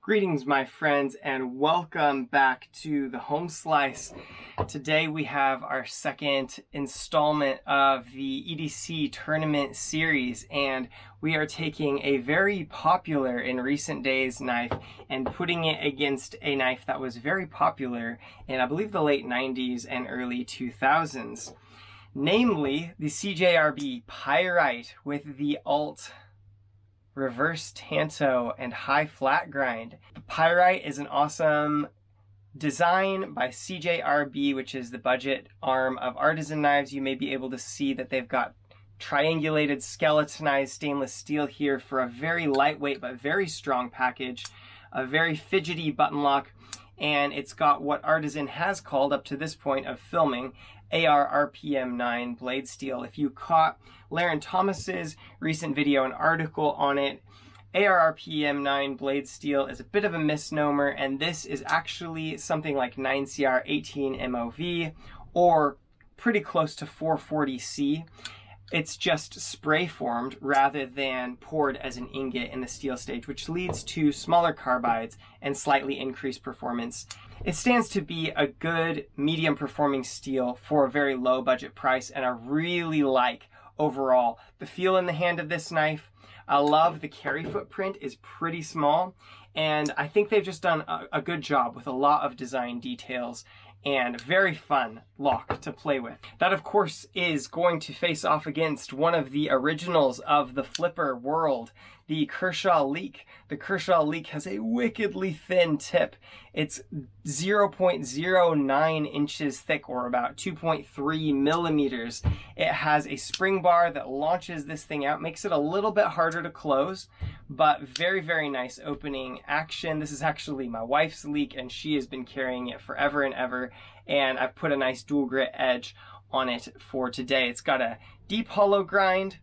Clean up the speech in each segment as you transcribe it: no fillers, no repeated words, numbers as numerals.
Greetings, my friends, and welcome back to the Home Slice. Today we have our second installment of the EDC tournament series, and we are taking a very popular in recent days knife and putting it against a knife that was very popular in, I believe, the late 90s and early 2000s. Namely, the CJRB Pyrite with the alt reverse tanto and high flat grind. The Pyrite is an awesome design by CJRB, which is the budget arm of Artisan Knives. You may be able to see that they've got triangulated skeletonized stainless steel here for a very lightweight but very strong package, a very fidgety button lock, and it's got what Artisan has called up to this point of filming AR-RPM9 blade steel. If you caught Laren Thomas's recent video and article on it, AR-RPM9 blade steel is a bit of a misnomer, and this is actually something like 9CR 18 MOV or pretty close to 440C. It's just spray formed rather than poured as an ingot in the steel stage, which leads to smaller carbides and slightly increased performance. It stands to be a good medium performing steel for a very low budget price, and I really like overall the feel in the hand of this knife. I love the carry footprint is pretty small, and I think they've just done a good job with a lot of design details and very fun lock to play with. That, of course, is going to face off against one of the originals of the flipper world, the Kershaw Leek. The Kershaw Leek has a wickedly thin tip. It's 0.09 inches thick, or about 2.3 millimeters. It has a spring bar that launches this thing out, makes it a little bit harder to close, but very, very nice opening action. This is actually my wife's Leek, and she has been carrying it forever and ever, and I've put a nice dual grit edge on it for today. It's got a deep hollow grind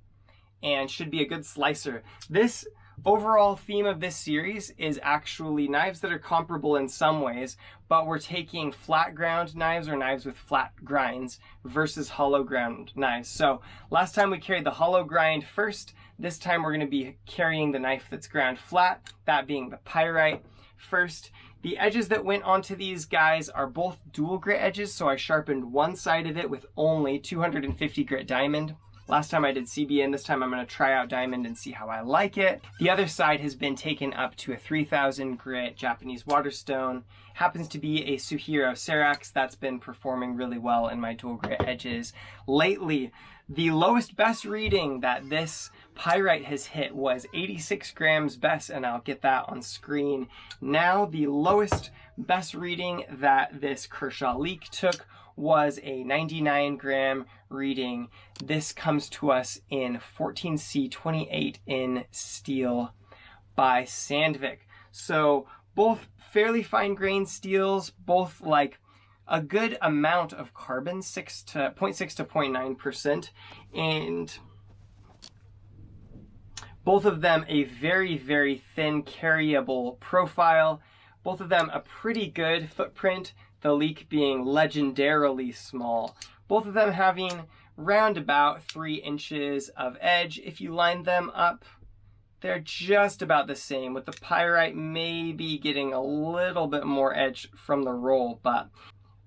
and should be a good slicer. This overall theme of this series is actually knives that are comparable in some ways, but we're taking flat ground knives or knives with flat grinds versus hollow ground knives. So last time we carried the hollow grind first. This time we're going to be carrying the knife that's ground flat, that being the Pyrite first. The edges that went onto these guys are both dual grit edges, so I sharpened one side of it with only 250 grit diamond. Last time I did CBN, this time I'm going to try out diamond and see how I like it. The other side has been taken up to a 3000 grit Japanese waterstone. Happens to be a Suhiro Serax that's been performing really well in my dual grit edges lately. The lowest best reading that this Pyrite has hit was 86 grams best, and I'll get that on screen now. The lowest best reading that this Kershaw Leek took was a 99 gram reading. This comes to us in 14C28 in steel by Sandvik. So both fairly fine grained steels, both like a good amount of carbon, 0.6 to 0.9%, and both of them a very, very thin carryable profile. Both of them a pretty good footprint, the Leek being legendarily small. Both of them having round about 3 inches of edge. If you line them up, they're just about the same, with the Pyrite maybe getting a little bit more edge from the roll, but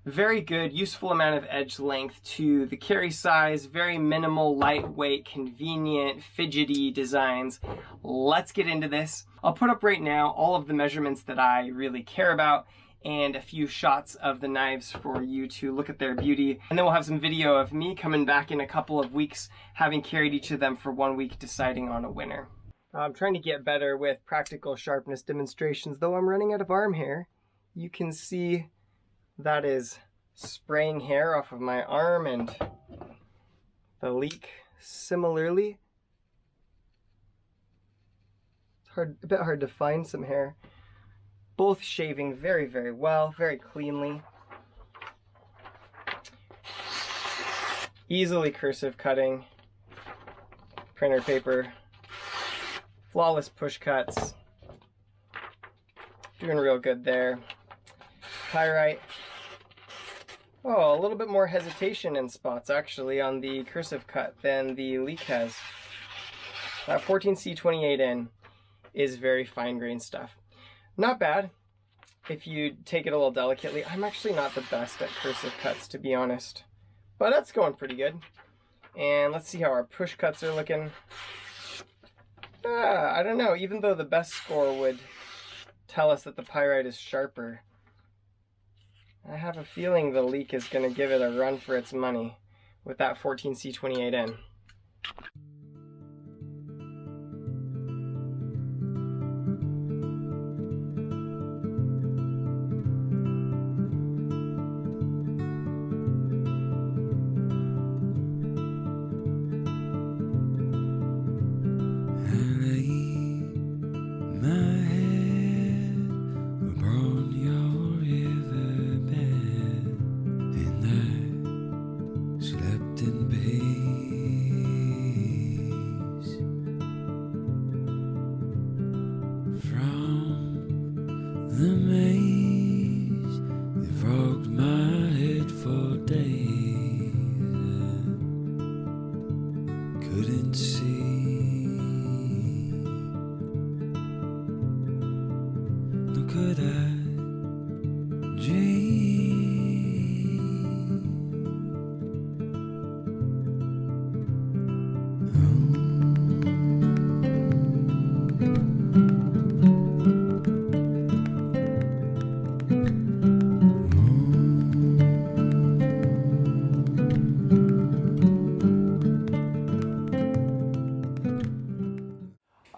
very good, useful amount of edge length to the carry size, very minimal, lightweight, convenient, fidgety designs. Let's get into this. I'll put up right now all of the measurements that I really care about and a few shots of the knives for you to look at their beauty. And then we'll have some video of me coming back in a couple of weeks, having carried each of them for 1 week, deciding on a winner. I'm trying to get better with practical sharpness demonstrations, though I'm running out of arm hair. You can see that is spraying hair off of my arm, and the Leek similarly. It's a bit hard to find some hair. Both shaving very, very well, very cleanly. Easily cursive cutting, printer paper, flawless push cuts. Doing real good there. Pyrite. Oh, a little bit more hesitation in spots actually on the cursive cut than the Leek has. That 14C28 in is very fine grained stuff. Not bad if you take it a little delicately. I'm actually not the best at cursive cuts, to be honest, but that's going pretty good. And let's see how our push cuts are looking. I don't know, even though the best score would tell us that the Pyrite is sharper, I have a feeling the Leek is going to give it a run for its money with that 14C28N.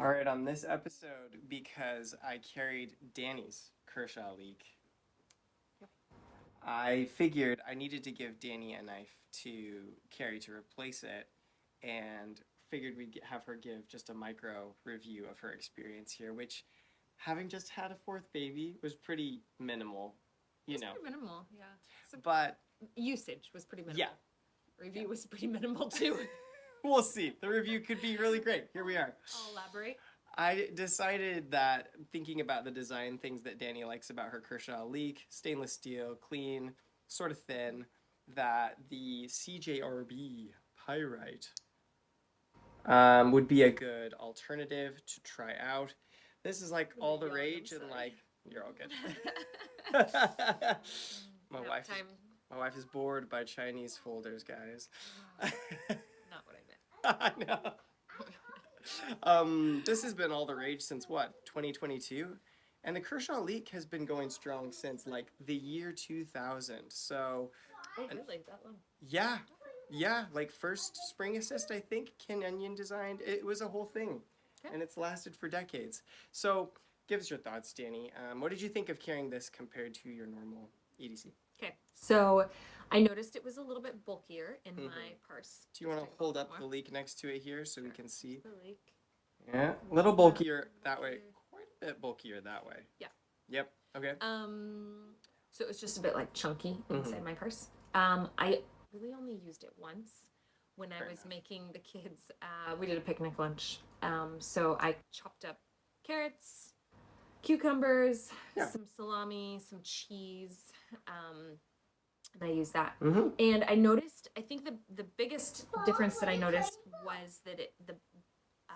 Alright, on this episode, because I carried Dani's Kershaw Leek, I figured I needed to give Dani a knife to carry to replace it, and figured we'd have her give just a micro review of her experience here, which, having just had a fourth baby, was pretty minimal, you know. Pretty minimal, yeah. So but usage was pretty minimal. Yeah. Review was pretty minimal too. We'll see. The review could be really great. Here we are. I'll elaborate. I decided that, thinking about the design things that Dani likes about her Kershaw Leek, stainless steel, clean, sort of thin, that the CJRB Pyrite would be a good alternative to try out. This is like all the rage, and like, you're all good. My wife is bored by Chinese folders, guys. Not what I meant. I know. This has been all the rage since what, 2022? And the Kershaw Leek has been going strong since like the year 2000. So, oh, really? That long? Yeah, like first spring assist, I think Ken Onion designed. It was a whole thing, and it's lasted for decades. So, give us your thoughts, Dani. What did you think of carrying this compared to your normal EDC? Okay, so I noticed it was a little bit bulkier in my purse. Do you want to hold up the Leek next to it here so we can see? The Leek. Yeah, a little bulkier that way. Quite a bit bulkier that way. Yeah. Yep. Okay. So it was just a bit like chunky inside my purse. I really only used it once when I was making the kids. We did a picnic lunch. So I chopped up carrots, cucumbers, some salami, some cheese, and I used that. And I noticed, I think the biggest difference that I noticed was that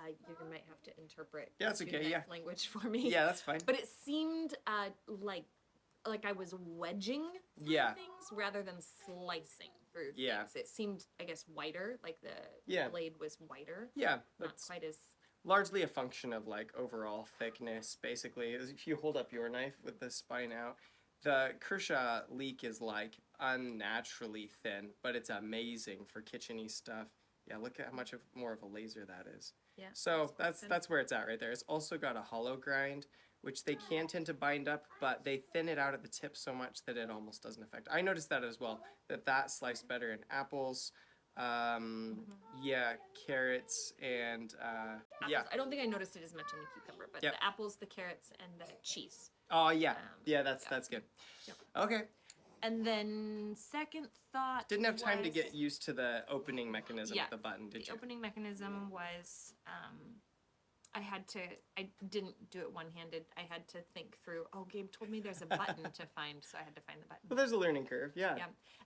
you might have to interpret that's okay, language for me. Yeah, that's fine. But it seemed like I was wedging through things rather than slicing through things. It seemed, I guess, whiter, like the blade was whiter. Yeah. Not quite as... largely a function of like overall thickness, basically. If you hold up your knife with the spine out, the Kershaw Leek is like unnaturally thin, but it's amazing for kitchen-y stuff. Yeah, look at how much more of a laser that is. Yeah. So that's where it's at right there. It's also got a hollow grind, which they can tend to bind up, but they thin it out at the tip so much that it almost doesn't affect. I noticed that as well, that sliced better in apples, carrots, and apples. I don't think I noticed it as much in the cucumber, but the apples, the carrots, and the cheese. Oh yeah, that's good. Yep. Okay. And then second thought didn't have time to get used to the opening mechanism of the button, did you? The opening mechanism was I didn't do it one-handed. I had to think through, Gabe told me there's a button to find, so I had to find the button. Well, there's a learning curve, yeah.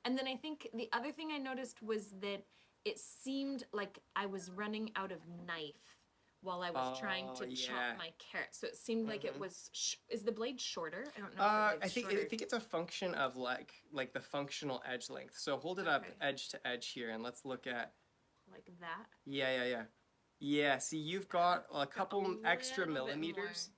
And then I think the other thing I noticed was that it seemed like I was running out of knife while I was trying to chop my carrot. So it seemed like it was, is the blade shorter? I don't know if the blade's shorter. I think it's a function of like the functional edge length. So hold it up edge to edge here and let's look at. Like that? Yeah. Yeah, see you've got a couple extra millimeters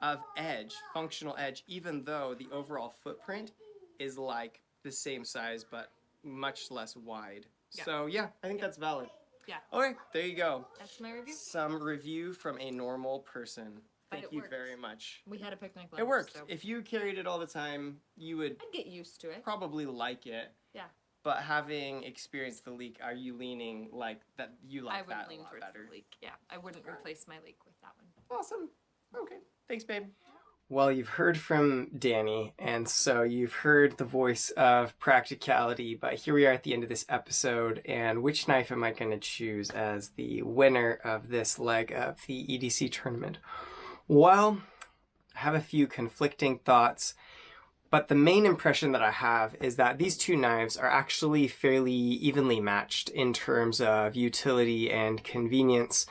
of edge, functional edge, even though the overall footprint is like the same size but much less wide. Yeah. So yeah, I think that's valid. Yeah. Okay, there you go. That's my review. Some review from a normal person. Thank you very much. We had a picnic lunch. It worked. So. If you carried it all the time, you would I'd get used to it. Probably like it. Yeah. But having experienced the leak, are you leaning like that you like that a lot better? I would lean towards the leek. Yeah, I wouldn't replace my leek with that one. Awesome. Okay. Thanks, babe. Well, you've heard from Dani, and so you've heard the voice of practicality, but here we are at the end of this episode, and which knife am I going to choose as the winner of this leg of the EDC tournament? Well, I have a few conflicting thoughts, but the main impression that I have is that these two knives are actually fairly evenly matched in terms of utility and convenience.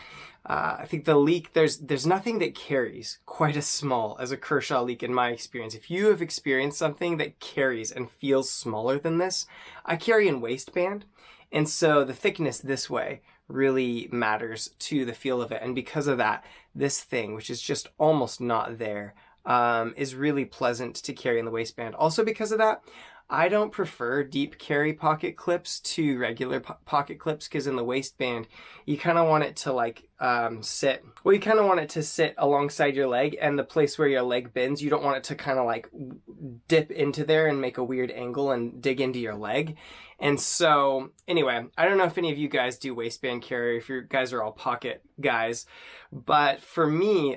I think the Leek, there's nothing that carries quite as small as a Kershaw Leek in my experience. If you have experienced something that carries and feels smaller than this, I carry in waistband, and so the thickness this way really matters to the feel of it. And because of that, this thing, which is just almost not there, is really pleasant to carry in the waistband. Also because of that, I don't prefer deep carry pocket clips to regular pocket clips, because in the waistband, you kind of want it to like sit. Well, you kind of want it to sit alongside your leg, and the place where your leg bends, you don't want it to kind of like dip into there and make a weird angle and dig into your leg. And so, anyway, I don't know if any of you guys do waistband carry, if you guys are all pocket guys, but for me,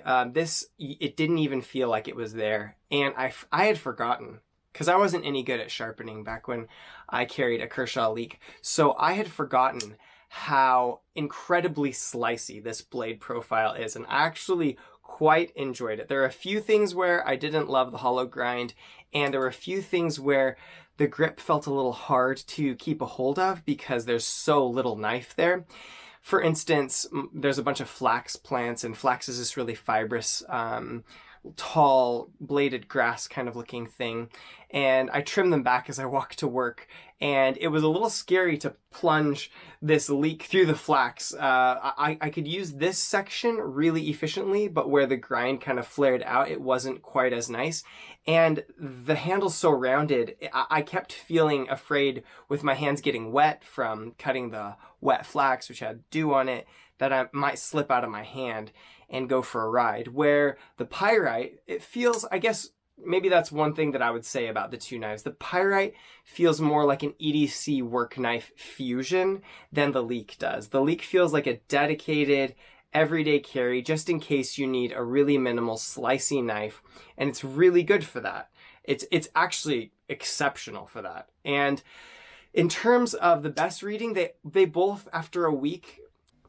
it didn't even feel like it was there, and I had forgotten. Because I wasn't any good at sharpening back when I carried a Kershaw Leek. So I had forgotten how incredibly slicey this blade profile is. And I actually quite enjoyed it. There are a few things where I didn't love the hollow grind. And there were a few things where the grip felt a little hard to keep a hold of because there's so little knife there. For instance, there's a bunch of flax plants, and flax is this really fibrous, tall bladed grass kind of looking thing, and I trimmed them back as I walked to work, and it was a little scary to plunge this Leek through the flax. I could use this section really efficiently, but where the grind kind of flared out, it wasn't quite as nice. And the handle's so rounded, I kept feeling afraid with my hands getting wet from cutting the wet flax, which had dew on it, that I might slip out of my hand and go for a ride. Where the Pyrite, it feels, I guess, maybe that's one thing that I would say about the two knives. The Pyrite feels more like an EDC work knife fusion than the Leek does. The Leek feels like a dedicated everyday carry just in case you need a really minimal slicey knife, and it's really good for that. It's actually exceptional for that. And in terms of the best reading, they both, after a week,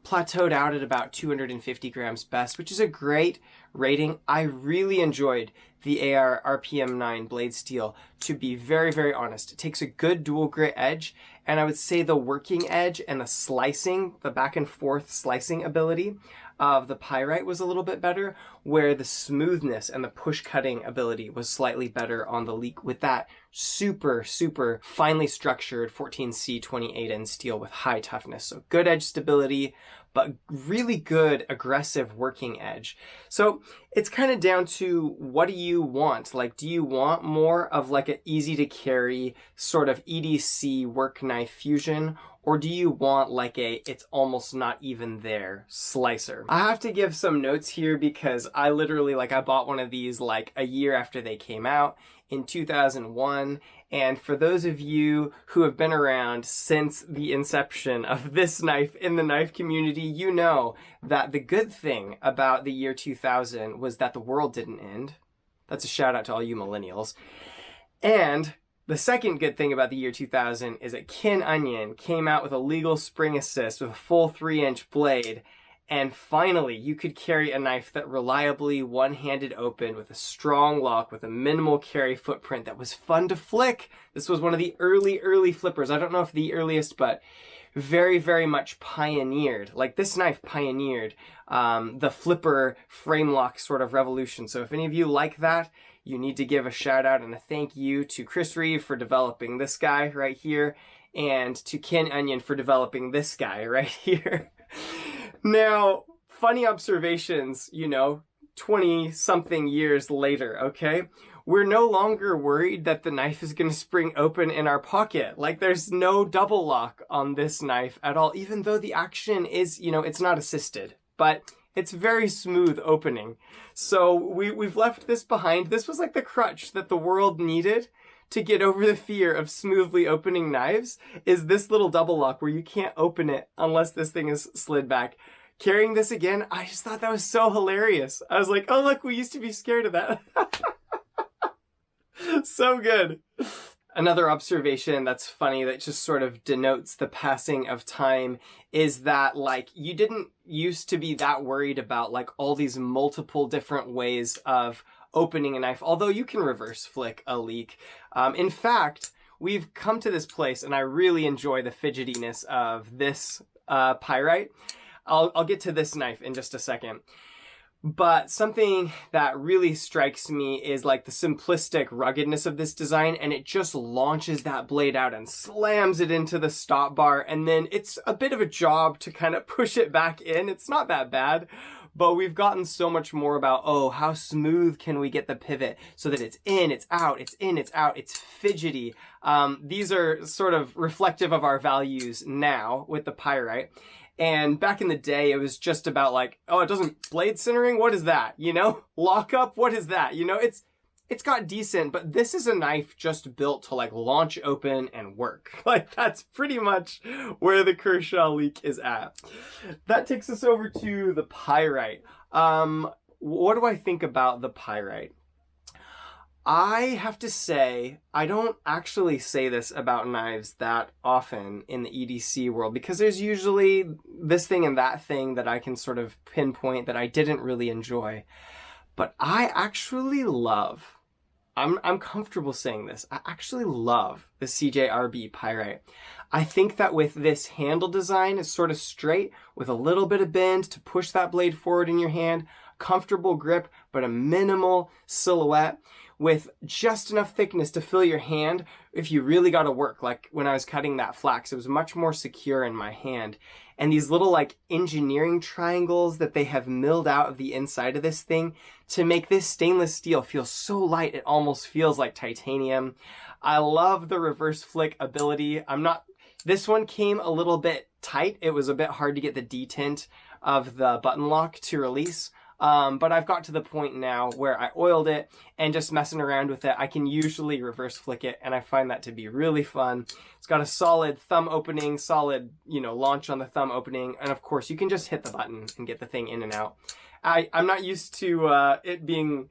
plateaued out at about 250 grams best, which is a great rating. I really enjoyed the AR-RPM9 blade steel, to be very, very honest. It takes a good dual grit edge, and I would say the working edge and the slicing, the back and forth slicing ability of the Pyrite was a little bit better, where the smoothness and the push cutting ability was slightly better on the Leek, with that super, super finely structured 14C 28N steel with high toughness. So good edge stability, but really good aggressive working edge. So it's kind of down to, what do you want? Like, do you want more of like an easy to carry sort of EDC work knife fusion? Or do you want like it's almost not even there slicer? I have to give some notes here because I literally, I bought one of these like a year after they came out in 2001. And for those of you who have been around since the inception of this knife in the knife community, you know that the good thing about the year 2000 was that the world didn't end. That's a shout out to all you millennials. And the second good thing about the year 2000 is that Kin Onion came out with a legal spring assist with a full 3-inch blade, and finally you could carry a knife that reliably one-handed opened with a strong lock with a minimal carry footprint that was fun to flick. This was one of the early flippers. I don't know if the earliest, but very, very much pioneered, like this knife pioneered the flipper frame lock sort of revolution. So if any of you like that, you need to give a shout out and a thank you to Chris Reeve for developing this guy right here, and to Ken Onion for developing this guy right here. Now, funny observations, 20 something years later, okay? We're no longer worried that the knife is going to spring open in our pocket. Like, there's no double lock on this knife at all, even though the action is, it's not assisted, but it's very smooth opening. So we've left this behind. This was like the crutch that the world needed to get over the fear of smoothly opening knives, is this little double lock where you can't open it unless this thing is slid back. Carrying this again, I just thought that was so hilarious. I was like, oh look, we used to be scared of that. So good. Another observation that's funny that just sort of denotes the passing of time is that, like, you didn't used to be that worried about like all these multiple different ways of opening a knife, although you can reverse flick a leek. In fact, we've come to this place and I really enjoy the fidgetiness of this Pyrite. I'll get to this knife in just a second. But something that really strikes me is like the simplistic ruggedness of this design, and it just launches that blade out and slams it into the stop bar, and then it's a bit of a job to kind of push it back in. It's not that bad, but we've gotten so much more about, oh, how smooth can we get the pivot so that it's in, it's out, it's in, it's out, it's fidgety. These are sort of reflective of our values now with the Pyrite. And back in the day, it was just about like, oh, it doesn't blade centering? What is that? Lock up? What is that? It's got decent, but this is a knife just built to like launch open and work. Like, that's pretty much where the Kershaw Leek is at. That takes us over to the Pyrite. What do I think about the Pyrite? I have to say, I don't actually say this about knives that often in the EDC world, because there's usually this thing and that thing that I can sort of pinpoint that I didn't really enjoy. But I actually love, I'm comfortable saying this, I actually love the CJRB Pyrite. I think that with this handle design, it's sort of straight with a little bit of bend to push that blade forward in your hand, comfortable grip, but a minimal silhouette, with just enough thickness to fill your hand if you really got to work. Like when I was cutting that flax, it was much more secure in my hand. And these little like engineering triangles that they have milled out of the inside of this thing to make this stainless steel feel so light it almost feels like titanium. I love the reverse flick ability. This one came a little bit tight. It was a bit hard to get the detent of the button lock to release. But I've got to the point now where I oiled it and just messing around with it, I can usually reverse flick it, and I find that to be really fun. It's got a solid thumb opening, solid, launch on the thumb opening, and of course you can just hit the button and get the thing in and out. I'm not used to it being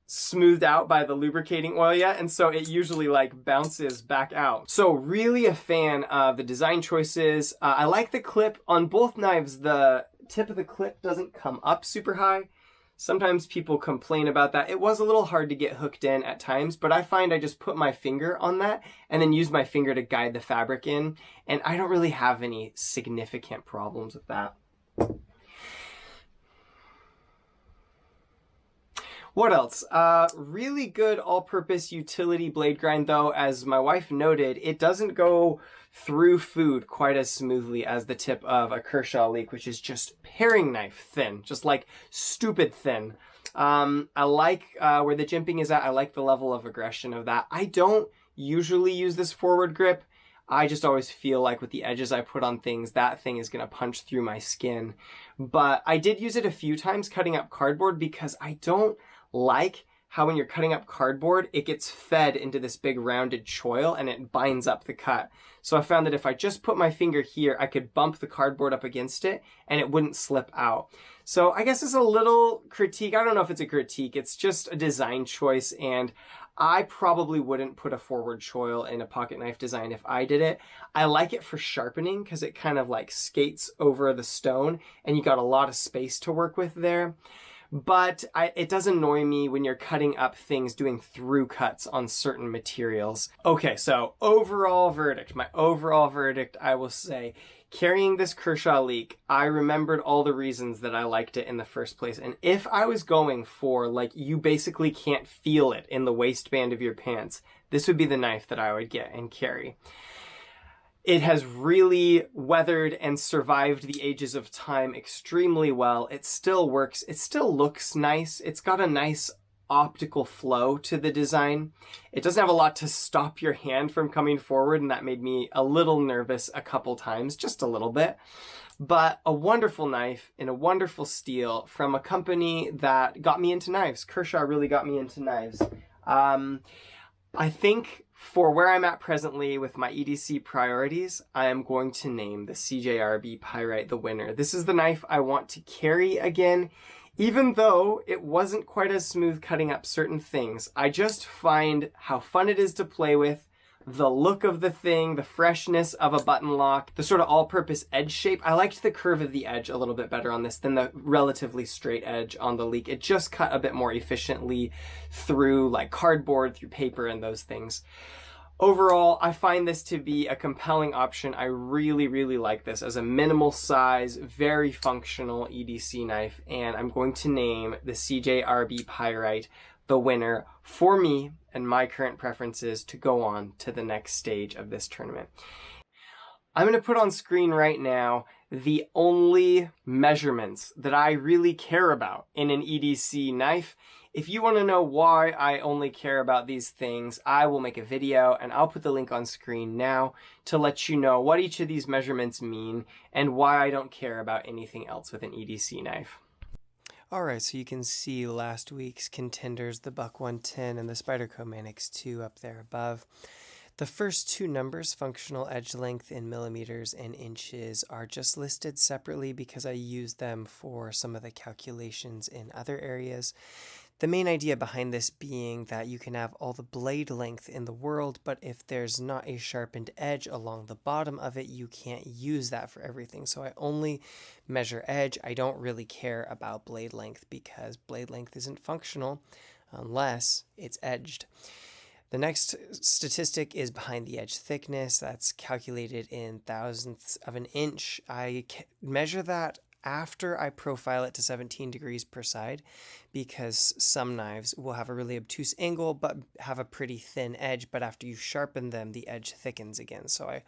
smoothed out by the lubricating oil yet, and so it usually like bounces back out. So really a fan of the design choices. I like the clip on both knives. The tip of the clip doesn't come up super high. Sometimes people complain about that. It was a little hard to get hooked in at times, but I find I just put my finger on that and then use my finger to guide the fabric in, and I don't really have any significant problems with that. What else? Really good all-purpose utility blade grind, though. As my wife noted, it doesn't go through food quite as smoothly as the tip of a Kershaw Leek, which is just paring knife thin, just like stupid thin. I like where the jimping is at. I like the level of aggression of that. I don't usually use this forward grip. I just always feel like with the edges I put on things, that thing is going to punch through my skin. But I did use it a few times cutting up cardboard, because I don't like how when you're cutting up cardboard, it gets fed into this big rounded choil and it binds up the cut. So I found that if I just put my finger here, I could bump the cardboard up against it and it wouldn't slip out. So I guess it's a little critique. I don't know if it's a critique. It's just a design choice, and I probably wouldn't put a forward choil in a pocket knife design if I did it. I like it for sharpening because it kind of like skates over the stone and you got a lot of space to work with there. but it does annoy me when you're cutting up things doing through cuts on certain materials. Okay, so overall verdict, I will say, carrying this Kershaw Leek, I remembered all the reasons that I liked it in the first place. And if I was going for, like, you basically can't feel it in the waistband of your pants, this would be the knife that I would get and carry. It has really weathered and survived the ages of time extremely well. It still works. It still looks nice. It's got a nice optical flow to the design. It doesn't have a lot to stop your hand from coming forward, and that made me a little nervous a couple times, just a little bit. But a wonderful knife in a wonderful steel from a company that got me into knives. Kershaw really got me into knives. I think for where I'm at presently with my EDC priorities, I am going to name the CJRB Pyrite the winner. This is the knife I want to carry again, even though it wasn't quite as smooth cutting up certain things. I just find how fun it is to play with, the look of the thing, the freshness of a button lock, the sort of all-purpose edge shape. I liked the curve of the edge a little bit better on this than the relatively straight edge on the Leek. It just cut a bit more efficiently through like cardboard, through paper and those things. Overall, I find this to be a compelling option. I really, really like this as a minimal size, very functional EDC knife, and I'm going to name the CJRB Pyrite the winner for me and my current preferences to go on to the next stage of this tournament. I'm going to put on screen right now the only measurements that I really care about in an EDC knife. If you want to know why I only care about these things, I will make a video and I'll put the link on screen now to let you know what each of these measurements mean and why I don't care about anything else with an EDC knife. Alright, so you can see last week's contenders, the Buck 110 and the Spyderco Manix 2 up there above. The first two numbers, functional edge length in millimeters and inches, are just listed separately because I use them for some of the calculations in other areas. The main idea behind this being that you can have all the blade length in the world, but if there's not a sharpened edge along the bottom of it, you can't use that for everything. So I only measure edge. I don't really care about blade length because blade length isn't functional unless it's edged. The next statistic is behind the edge thickness. That's calculated in thousandths of an inch. I measure that after I profile it to 17 degrees per side, because some knives will have a really obtuse angle but have a pretty thin edge, but after you sharpen them, the edge thickens again. So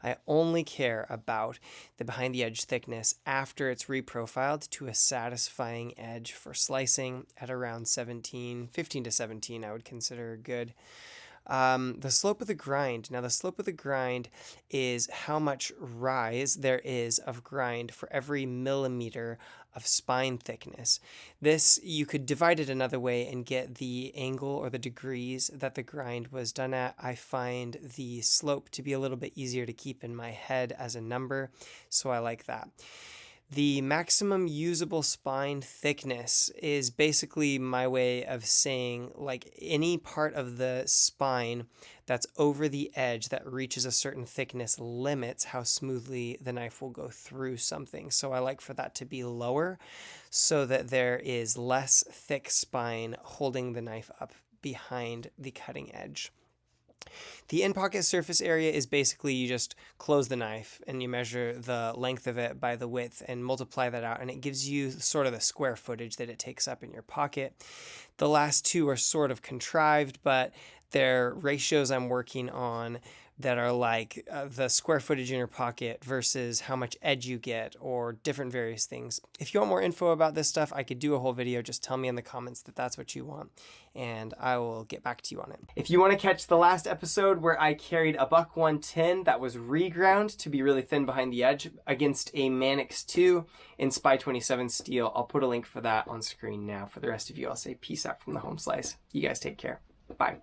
I only care about the behind the edge thickness after it's reprofiled to a satisfying edge for slicing at around 15 to 17 I would consider good. The slope of the grind. Now the slope of the grind is how much rise there is of grind for every millimeter of spine thickness. This, you could divide it another way and get the angle or the degrees that the grind was done at. I find the slope to be a little bit easier to keep in my head as a number, so I like that. The maximum usable spine thickness is basically my way of saying, like, any part of the spine that's over the edge that reaches a certain thickness limits how smoothly the knife will go through something. So I like for that to be lower so that there is less thick spine holding the knife up behind the cutting edge. The in-pocket surface area is basically you just close the knife and you measure the length of it by the width and multiply that out, and it gives you sort of the square footage that it takes up in your pocket. The last two are sort of contrived, but they're ratios I'm working on that are like the square footage in your pocket versus how much edge you get, or different various things. If you want more info about this stuff, I could do a whole video. Just tell me in the comments that that's what you want, and I will get back to you on it. If you want to catch the last episode where I carried a Buck 110 that was reground to be really thin behind the edge against a Manix 2 in Spy 27 steel, I'll put a link for that on screen now. For the rest of you, I'll say peace out from the home slice. You guys take care. Bye.